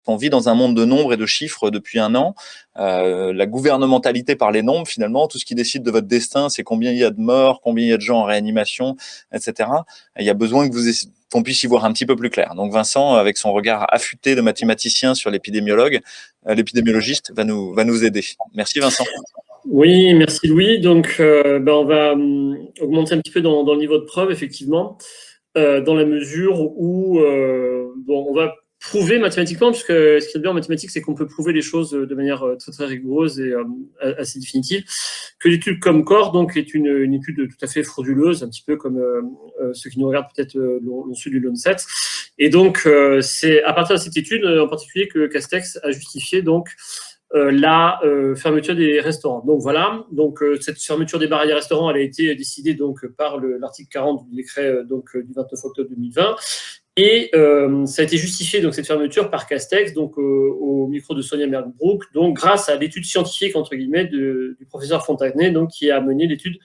On vit dans un monde de nombres et de chiffres depuis un an. La gouvernementalité par les nombres, finalement, tout ce qui décide de votre destin, c'est combien il y a de morts, combien il y a de gens en réanimation, etc. Il y a besoin que qu'on puisse y voir un petit peu plus clair. Donc Vincent, avec son regard affûté de mathématicien sur l'épidémiologiste, va nous aider. Merci Vincent. Oui, merci Louis. Donc, on va augmenter un petit peu dans le niveau de preuve, effectivement, dans la mesure où on va prouver mathématiquement, puisque ce qui est bien en mathématiques, c'est qu'on peut prouver les choses de manière très très rigoureuse et assez définitive, que l'étude Comcore donc est une étude tout à fait frauduleuse, un petit peu comme ceux qui nous regardent peut-être l'ont su du Lancet. Et donc, c'est à partir de cette étude en particulier que Castex a justifié donc la fermeture des restaurants. Donc voilà, donc cette fermeture des bars et des restaurants, elle a été décidée donc par l'article 40 du décret du 29 octobre 2020. Et ça a été justifié, donc, cette fermeture par Castex, donc au micro de Sonia Merlbrook, donc grâce à l'étude scientifique, entre guillemets, du professeur Fontanet, donc, qui a mené l'étude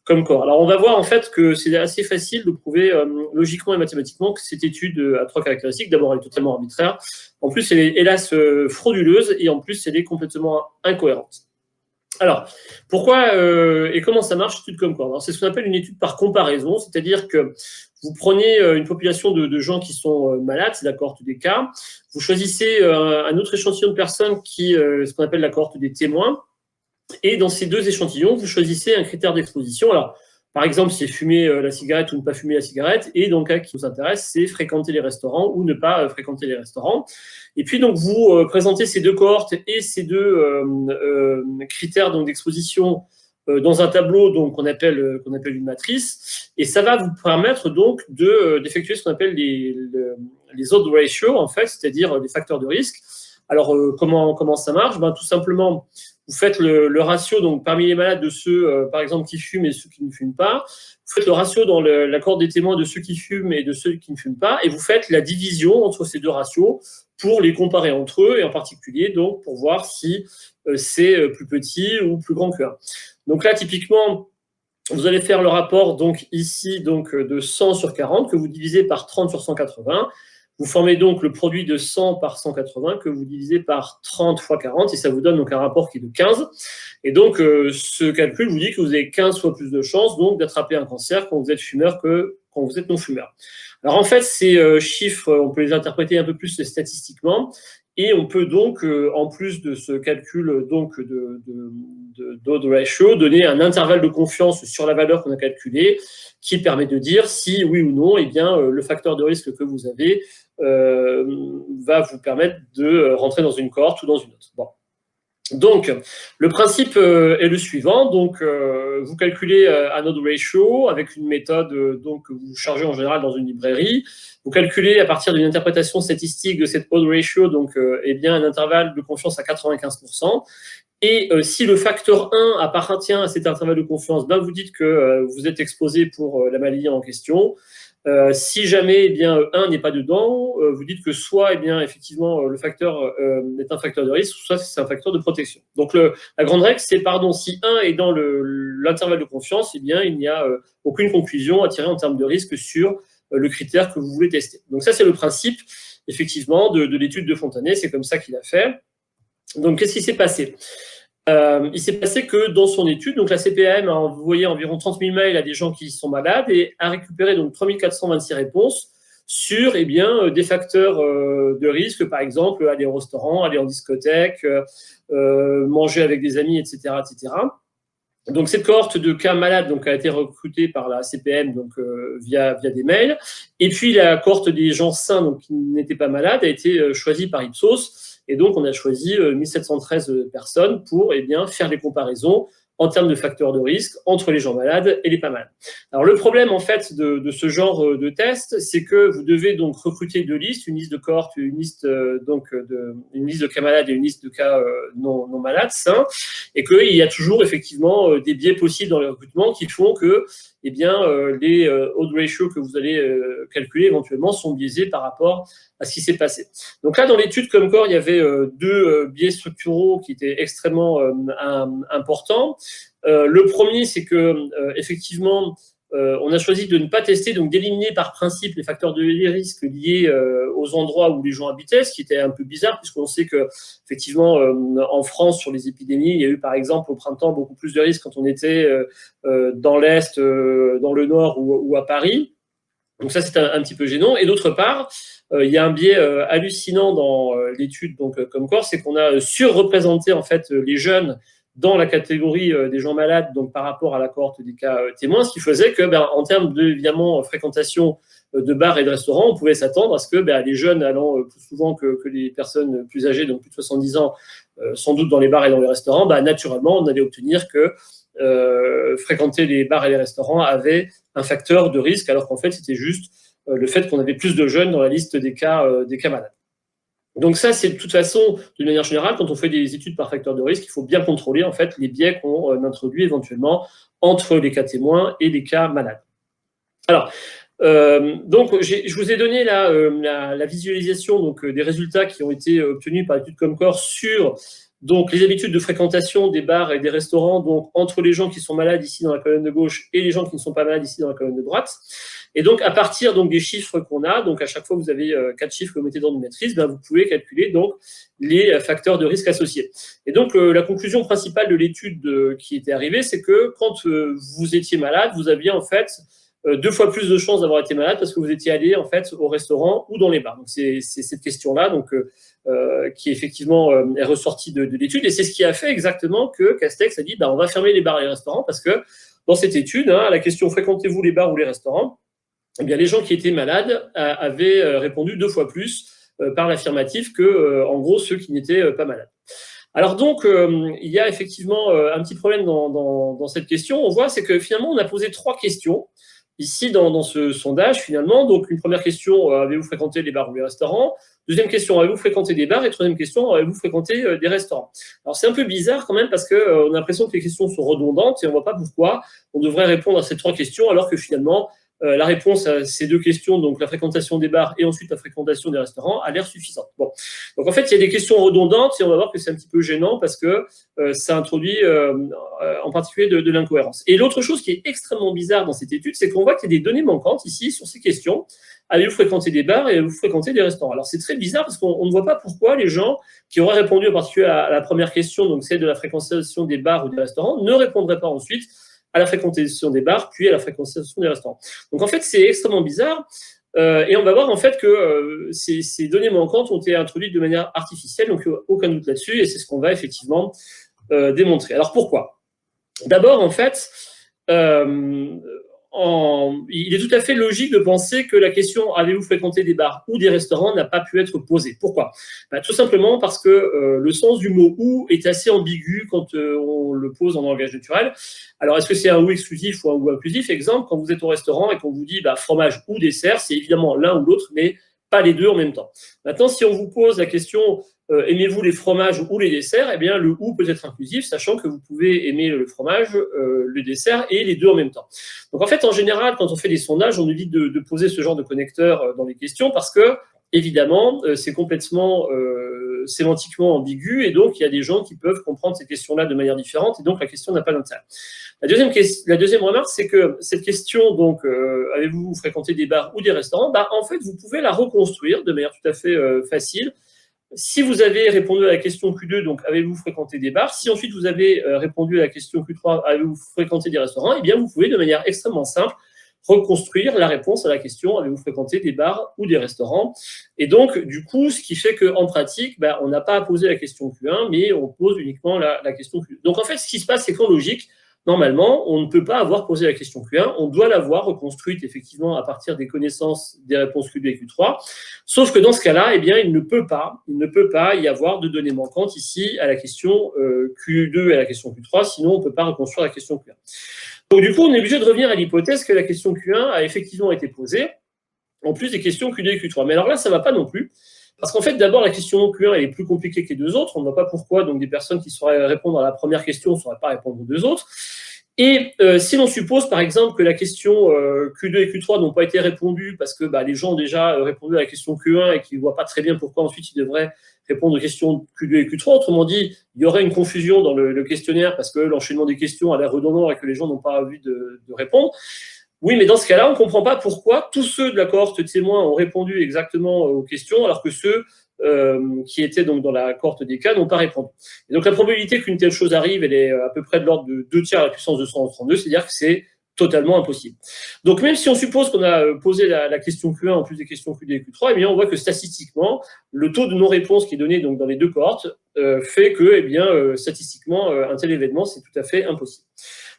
Comcore. Alors, on va voir en fait que c'est assez facile de prouver logiquement et mathématiquement que cette étude a trois caractéristiques. D'abord, elle est totalement arbitraire. En plus, elle est hélas frauduleuse et en plus, elle est complètement incohérente. Alors, pourquoi et comment ça marche, l'étude Comcore? Alors, c'est ce qu'on appelle une étude par comparaison, c'est-à-dire que vous prenez une population de gens qui sont malades, c'est la cohorte des cas. Vous choisissez un autre échantillon de personnes qui ce qu'on appelle la cohorte des témoins. Et dans ces deux échantillons, vous choisissez un critère d'exposition. Alors, par exemple, c'est fumer la cigarette ou ne pas fumer la cigarette. Et dans le cas qui nous intéresse, c'est fréquenter les restaurants ou ne pas fréquenter les restaurants. Et puis, donc, vous présentez ces deux cohortes et ces deux critères d'exposition dans un tableau donc, qu'on appelle une matrice. Et ça va vous permettre donc d'effectuer ce qu'on appelle les odds ratio, en fait, c'est-à-dire les facteurs de risque. Alors, comment ça marche? Tout simplement, vous faites le ratio donc parmi les malades de ceux, par exemple, qui fument et ceux qui ne fument pas. Vous faites le ratio dans la cohorte des témoins de ceux qui fument et de ceux qui ne fument pas. Et vous faites la division entre ces deux ratios pour les comparer entre eux et en particulier donc pour voir si c'est plus petit ou plus grand que 1. Donc là, typiquement, vous allez faire le rapport donc ici donc de 100 sur 40 que vous divisez par 30 sur 180. Vous formez donc le produit de 100 par 180 que vous divisez par 30 fois 40 et ça vous donne donc un rapport qui est de 15. Et donc, ce calcul vous dit que vous avez 15 fois plus de chances donc d'attraper un cancer quand vous êtes fumeur que quand vous êtes non-fumeur. Alors en fait, ces chiffres, on peut les interpréter un peu plus statistiquement et on peut donc, en plus de ce calcul donc d'odds ratio, donner un intervalle de confiance sur la valeur qu'on a calculée qui permet de dire si, oui ou non, eh bien, le facteur de risque que vous avez va vous permettre de rentrer dans une cohorte ou dans une autre. Bon. Donc, le principe est le suivant. Donc, vous calculez un odds ratio avec une méthode donc, que vous chargez en général dans une librairie. Vous calculez à partir d'une interprétation statistique de cette odds ratio donc, eh bien, un intervalle de confiance à 95%. Et si le facteur 1 appartient à cet intervalle de confiance, vous dites que vous êtes exposé pour la maladie en question. Si jamais eh bien, 1 n'est pas dedans, vous dites que soit eh bien, effectivement, le facteur est un facteur de risque, soit c'est un facteur de protection. Donc la grande règle, c'est si 1 est dans l'intervalle de confiance, eh bien, il n'y a aucune conclusion à tirer en termes de risque sur le critère que vous voulez tester. Donc ça, c'est le principe, effectivement, de l'étude de Fontanet. C'est comme ça qu'il a fait. Donc, qu'est-ce qui s'est passé? Il s'est passé que dans son étude, donc la CPAM a envoyé environ 30 000 mails à des gens qui sont malades et a récupéré donc 3 426 réponses sur eh bien, des facteurs de risque, par exemple aller au restaurant, aller en discothèque, manger avec des amis, etc., etc. Donc cette cohorte de cas malades donc, a été recrutée par la CPM donc, via des mails. Et puis la cohorte des gens sains donc, qui n'étaient pas malades a été choisie par Ipsos. Et donc, on a choisi 1713 personnes pour eh bien, faire des comparaisons en termes de facteurs de risque entre les gens malades et les pas malades. Alors, le problème, en fait, de ce genre de test, c'est que vous devez donc recruter deux listes, une liste de cohorte, une liste de cas malades et une liste de cas non malades, sains, et qu'il y a toujours, effectivement, des biais possibles dans les recrutements qui font que eh bien, les odds ratio que vous allez calculer éventuellement sont biaisés par rapport à ce qui s'est passé. Donc là, dans l'étude Comcore, il y avait deux biais structuraux qui étaient extrêmement importants. Le premier, c'est que effectivement, on a choisi de ne pas tester, donc d'éliminer par principe les facteurs de risque liés aux endroits où les gens habitaient, ce qui était un peu bizarre, puisqu'on sait que, effectivement, en France, sur les épidémies, il y a eu, par exemple, au printemps, beaucoup plus de risques quand on était dans l'Est, dans le Nord ou à Paris. Donc ça, c'est un petit peu gênant. Et d'autre part, il y a un biais hallucinant dans l'étude, donc comme quoi, c'est qu'on a surreprésenté en fait les jeunes dans la catégorie des gens malades, donc par rapport à la cohorte des cas témoins, ce qui faisait que, en termes de évidemment fréquentation de bars et de restaurants, on pouvait s'attendre à ce que les jeunes allant plus souvent que les personnes plus âgées, donc plus de 70 ans, sans doute dans les bars et dans les restaurants, naturellement, on allait obtenir que fréquenter les bars et les restaurants avait un facteur de risque, alors qu'en fait, c'était juste le fait qu'on avait plus de jeunes dans la liste des cas malades. Donc ça, c'est de toute façon, de manière générale, quand on fait des études par facteur de risque, il faut bien contrôler en fait les biais qu'on introduit éventuellement entre les cas témoins et les cas malades. Alors, donc, je vous ai donné la visualisation donc, des résultats qui ont été obtenus par l'étude Comscore sur donc, les habitudes de fréquentation des bars et des restaurants, donc entre les gens qui sont malades ici dans la colonne de gauche et les gens qui ne sont pas malades ici dans la colonne de droite. Et donc, à partir donc, des chiffres qu'on a, donc à chaque fois que vous avez 4 chiffres que vous mettez dans une matrice, vous pouvez calculer donc, les facteurs de risque associés. Et donc, la conclusion principale de l'étude qui était arrivée, c'est que quand vous étiez malade, vous aviez en fait 2 fois plus de chances d'avoir été malade parce que vous étiez allé en fait au restaurant ou dans les bars. Donc c'est cette question-là donc qui effectivement est ressortie de l'étude et c'est ce qui a fait exactement que Castex a dit on va fermer les bars et les restaurants parce que dans cette étude, à la question fréquentez-vous les bars ou les restaurants, eh bien les gens qui étaient malades avaient répondu 2 fois plus par l'affirmatif que en gros ceux qui n'étaient pas malades. Alors donc, il y a effectivement un petit problème dans cette question. On voit, c'est que finalement, on a posé 3 questions ici dans ce sondage finalement. Donc une première question, avez-vous fréquenté les bars ou les restaurants? Deuxième question, avez-vous fréquenté des bars? Et troisième question, avez-vous fréquenté des restaurants? Alors c'est un peu bizarre quand même parce qu'on a l'impression que les questions sont redondantes et on ne voit pas pourquoi on devrait répondre à ces 3 questions alors que finalement la réponse à ces 2 questions, donc la fréquentation des bars et ensuite la fréquentation des restaurants, a l'air suffisante. Bon. Donc en fait, il y a des questions redondantes et on va voir que c'est un petit peu gênant parce que ça introduit en particulier de l'incohérence. Et l'autre chose qui est extrêmement bizarre dans cette étude, c'est qu'on voit qu'il y a des données manquantes ici sur ces questions. Avez-vous fréquenté des bars et avez-vous fréquenté des restaurants? Alors c'est très bizarre parce qu'on ne voit pas pourquoi les gens qui auraient répondu en particulier à la première question, donc celle de la fréquentation des bars ou des restaurants, ne répondraient pas ensuite à la fréquentation des bars, puis à la fréquentation des restaurants. Donc en fait, c'est extrêmement bizarre. Et on va voir en fait que ces données manquantes ont été introduites de manière artificielle, donc aucun doute là-dessus, et c'est ce qu'on va effectivement démontrer. Alors pourquoi? D'abord, en fait, il est tout à fait logique de penser que la question « avez-vous fréquenté des bars ou des restaurants » n'a pas pu être posée. Pourquoi? Tout simplement parce que le sens du mot « ou » est assez ambigu quand on le pose en langage naturel. Alors, est-ce que c'est un « ou » exclusif ou un « ou » inclusif? Exemple, quand vous êtes au restaurant et qu'on vous dit fromage ou dessert, c'est évidemment l'un ou l'autre, mais pas les deux en même temps. Maintenant, si on vous pose la question aimez-vous les fromages ou les desserts, eh bien le ou peut être inclusif, sachant que vous pouvez aimer le fromage, le dessert et les deux en même temps. Donc en fait, en général, quand on fait des sondages, on évite de poser ce genre de connecteur dans les questions parce que évidemment, c'est complètement sémantiquement ambigu et donc il y a des gens qui peuvent comprendre ces questions-là de manière différente et donc la question n'a pas d'intérêt. La deuxième remarque, c'est que cette question, donc, avez-vous fréquenté des bars ou des restaurants, en fait, vous pouvez la reconstruire de manière tout à fait facile. Si vous avez répondu à la question Q2, donc avez-vous fréquenté des bars? Si ensuite vous avez répondu à la question Q3, avez-vous fréquenté des restaurants? Eh bien, vous pouvez de manière extrêmement simple reconstruire la réponse à la question avez-vous fréquenté des bars ou des restaurants? Et donc, du coup, ce qui fait qu'en pratique, on n'a pas à poser la question Q1, mais on pose uniquement la question Q2. Donc, en fait, ce qui se passe, c'est qu'en logique, normalement, on ne peut pas avoir posé la question Q1, on doit l'avoir reconstruite effectivement à partir des connaissances des réponses Q2 et Q3, sauf que dans ce cas-là, eh bien, il ne peut pas y avoir de données manquantes ici à la question Q2 et à la question Q3, sinon on ne peut pas reconstruire la question Q1. Donc du coup, on est obligé de revenir à l'hypothèse que la question Q1 a effectivement été posée, en plus des questions Q2 et Q3. Mais alors là, ça ne va pas non plus. Parce qu'en fait, d'abord, la question Q1 elle est plus compliquée que les 2 autres. On ne voit pas pourquoi donc, des personnes qui sauraient répondre à la première question ne sauraient pas répondre aux 2 autres. Et si l'on suppose, par exemple, que la question Q2 et Q3 n'ont pas été répondues parce que les gens ont déjà répondu à la question Q1 et qu'ils ne voient pas très bien pourquoi ensuite ils devraient répondre aux questions Q2 et Q3, autrement dit, il y aurait une confusion dans le questionnaire parce que l'enchaînement des questions a l'air redondant et que les gens n'ont pas envie de répondre. Oui, mais dans ce cas-là, on ne comprend pas pourquoi tous ceux de la cohorte témoin ont répondu exactement aux questions, alors que ceux qui étaient donc dans la cohorte des cas n'ont pas répondu. Et donc la probabilité qu'une telle chose arrive, elle est à peu près de l'ordre de 2 tiers à la puissance de 132, c'est-à-dire que c'est totalement impossible. Donc même si on suppose qu'on a posé la question Q1 en plus des questions Q2 et Q3, eh bien on voit que statistiquement, le taux de non-réponse qui est donné donc dans les deux cohortes fait que, eh bien, statistiquement, un tel événement, c'est tout à fait impossible.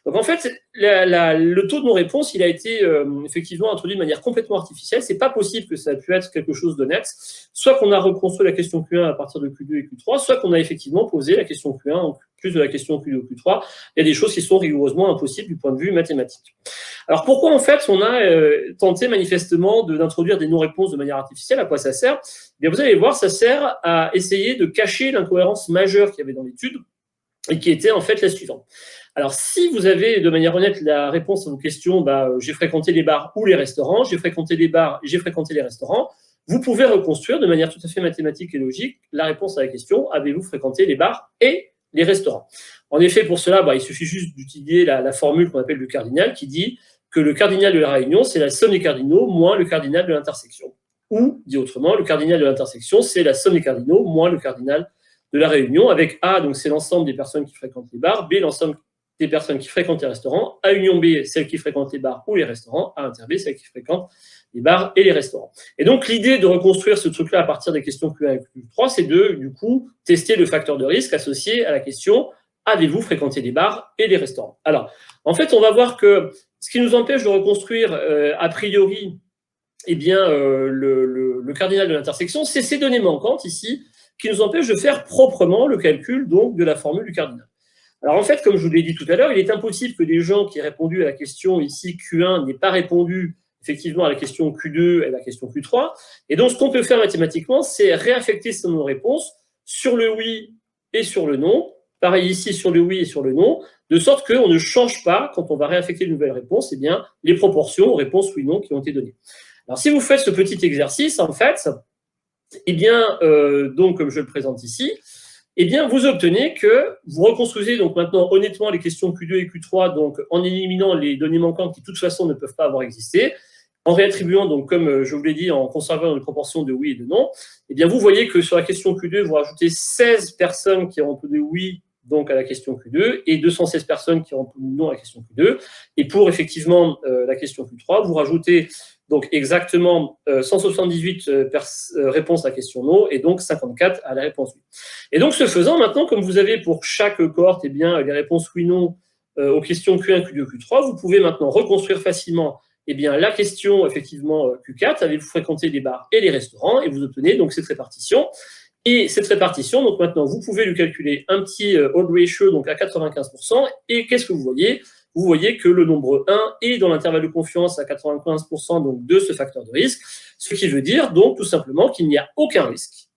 Donc en fait, le taux de non-réponse, il a été effectivement introduit de manière complètement artificielle. C'est pas possible que ça ait pu être quelque chose d'honnête. Soit qu'on a reconstruit la question Q1 à partir de Q2 et Q3, soit qu'on a effectivement posé la question Q1 en plus de la question Q2 ou Q3. Il y a des choses qui sont rigoureusement impossibles du point de vue mathématique. Alors pourquoi en fait on a tenté manifestement d'introduire des non-réponses de manière artificielle? À quoi ça sert? Eh bien, vous allez voir, ça sert à essayer de cacher l'incohérence majeure qu'il y avait dans l'étude et qui était en fait la suivante. Alors, si vous avez de manière honnête la réponse à vos questions, j'ai fréquenté les bars ou les restaurants, j'ai fréquenté les bars, j'ai fréquenté les restaurants, vous pouvez reconstruire de manière tout à fait mathématique et logique la réponse à la question, avez-vous fréquenté les bars et les restaurants? En effet, pour cela, il suffit juste d'utiliser la formule qu'on appelle le cardinal, qui dit que le cardinal de la réunion, c'est la somme des cardinaux moins le cardinal de l'intersection. Ou, dit autrement, le cardinal de l'intersection, c'est la somme des cardinaux moins le cardinal de la réunion, avec A, donc c'est l'ensemble des personnes qui fréquentent les bars, B, l'ensemble des personnes qui fréquentent les restaurants, A union B, celles qui fréquentent les bars ou les restaurants, A inter B, celles qui fréquentent les bars et les restaurants. Et donc, l'idée de reconstruire ce truc-là à partir des questions Q1 et Q3, c'est de, du coup, tester le facteur de risque associé à la question « Avez-vous fréquenté les bars et les restaurants ?» Alors, en fait, on va voir que ce qui nous empêche de reconstruire a priori eh bien, le cardinal de l'intersection, c'est ces données manquantes ici qui nous empêchent de faire proprement le calcul donc, de la formule du cardinal. Alors en fait, comme je vous l'ai dit tout à l'heure, il est impossible que des gens qui aient répondu à la question ici Q1 n'aient pas répondu effectivement à la question Q2 et à la question Q3. Et donc ce qu'on peut faire mathématiquement, c'est réaffecter ces non-réponses sur le oui et sur le non. Pareil ici sur le oui et sur le non, de sorte qu'on ne change pas, quand on va réaffecter une nouvelle réponse, eh bien, les proportions aux réponses oui-non qui ont été données. Alors si vous faites ce petit exercice, en fait, eh bien, donc comme je le présente ici, eh bien, vous obtenez que vous reconstruisez donc maintenant honnêtement les questions Q2 et Q3, donc en éliminant les données manquantes qui de toute façon ne peuvent pas avoir existé, en réattribuant, donc comme je vous l'ai dit, en conservant une proportion de oui et de non, eh bien, vous voyez que sur la question Q2, vous rajoutez 16 personnes qui ont répondu oui donc à la question Q2 et 216 personnes qui ont répondu non à la question Q2. Et pour effectivement la question Q3, vous rajoutez donc exactement 178 réponses à la question non et donc 54 à la réponse oui. Et donc ce faisant, maintenant, comme vous avez pour chaque cohorte eh bien, les réponses oui-non aux questions Q1, Q2, Q3, vous pouvez maintenant reconstruire facilement eh bien, la question effectivement Q4, avez-vous fréquenté les bars et les restaurants, et vous obtenez donc cette répartition. Et cette répartition, donc maintenant, vous pouvez lui calculer un petit odd ratio donc à 95%, et qu'est-ce que vous voyez? Vous voyez que le nombre 1 est dans l'intervalle de confiance à 95% donc, de ce facteur de risque, ce qui veut dire donc tout simplement qu'il n'y a aucun risque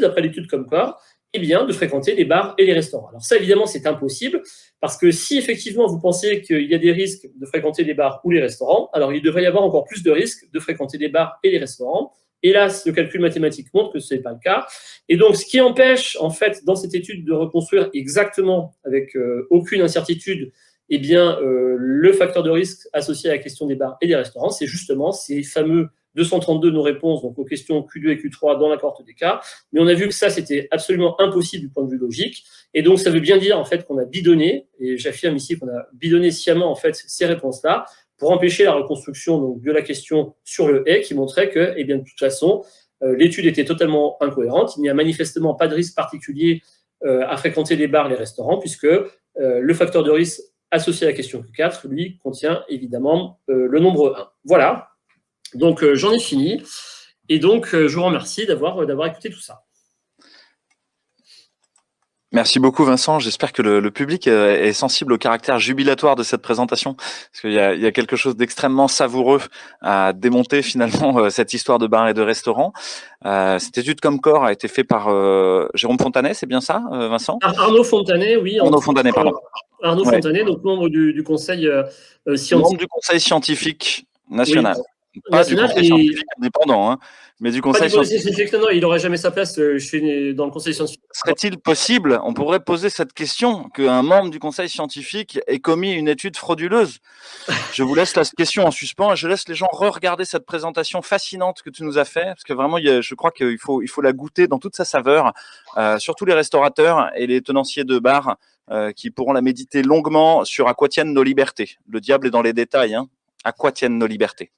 d'après l'étude Comscore, eh bien, de fréquenter les bars et les restaurants. Alors ça, évidemment, c'est impossible, parce que si effectivement vous pensez qu'il y a des risques de fréquenter les bars ou les restaurants, alors il devrait y avoir encore plus de risques de fréquenter les bars et les restaurants. Hélas, le calcul mathématique montre que ce n'est pas le cas. Et donc, ce qui empêche, en fait, dans cette étude de reconstruire exactement, avec aucune incertitude, eh bien, le facteur de risque associé à la question des bars et des restaurants, c'est justement ces fameux 232 non-réponses donc aux questions Q2 et Q3 dans la cohorte des cas. Mais on a vu que ça, c'était absolument impossible du point de vue logique. Et donc, ça veut bien dire, en fait, qu'on a bidonné, et j'affirme ici qu'on a bidonné sciemment, en fait, ces réponses-là, pour empêcher la reconstruction donc, de la question sur le et, qui montrait que, eh bien, de toute façon, l'étude était totalement incohérente. Il n'y a manifestement pas de risque particulier à fréquenter les bars, les restaurants, puisque le facteur de risque associé à la question Q4, lui, contient évidemment le nombre 1. Voilà. Donc, j'en ai fini. Et donc, je vous remercie d'avoir écouté tout ça. Merci beaucoup Vincent, j'espère que le public est sensible au caractère jubilatoire de cette présentation, parce qu'il y a quelque chose d'extrêmement savoureux à démonter finalement cette histoire de bar et de restaurant. Cette étude Comscore a été faite par Jérôme Fontanet, c'est bien ça Vincent? Arnaud Fontanet, oui. Arnaud Fontanet, pardon. Arnaud Fontanet, donc membre du conseil scientifique. Membre du conseil scientifique national. Oui. Pas du conseil scientifique indépendant, hein, mais du conseil scientifique. Non, il n'aurait jamais sa place dans le conseil scientifique. Serait-il possible, on pourrait poser cette question, qu'un membre du conseil scientifique ait commis une étude frauduleuse? Je vous laisse la question en suspens et je laisse les gens re-regarder cette présentation fascinante que tu nous as fait, parce que vraiment, je crois qu'il faut la goûter dans toute sa saveur, surtout les restaurateurs et les tenanciers de bars qui pourront la méditer longuement sur à quoi tiennent nos libertés. Le diable est dans les détails, hein. À quoi tiennent nos libertés?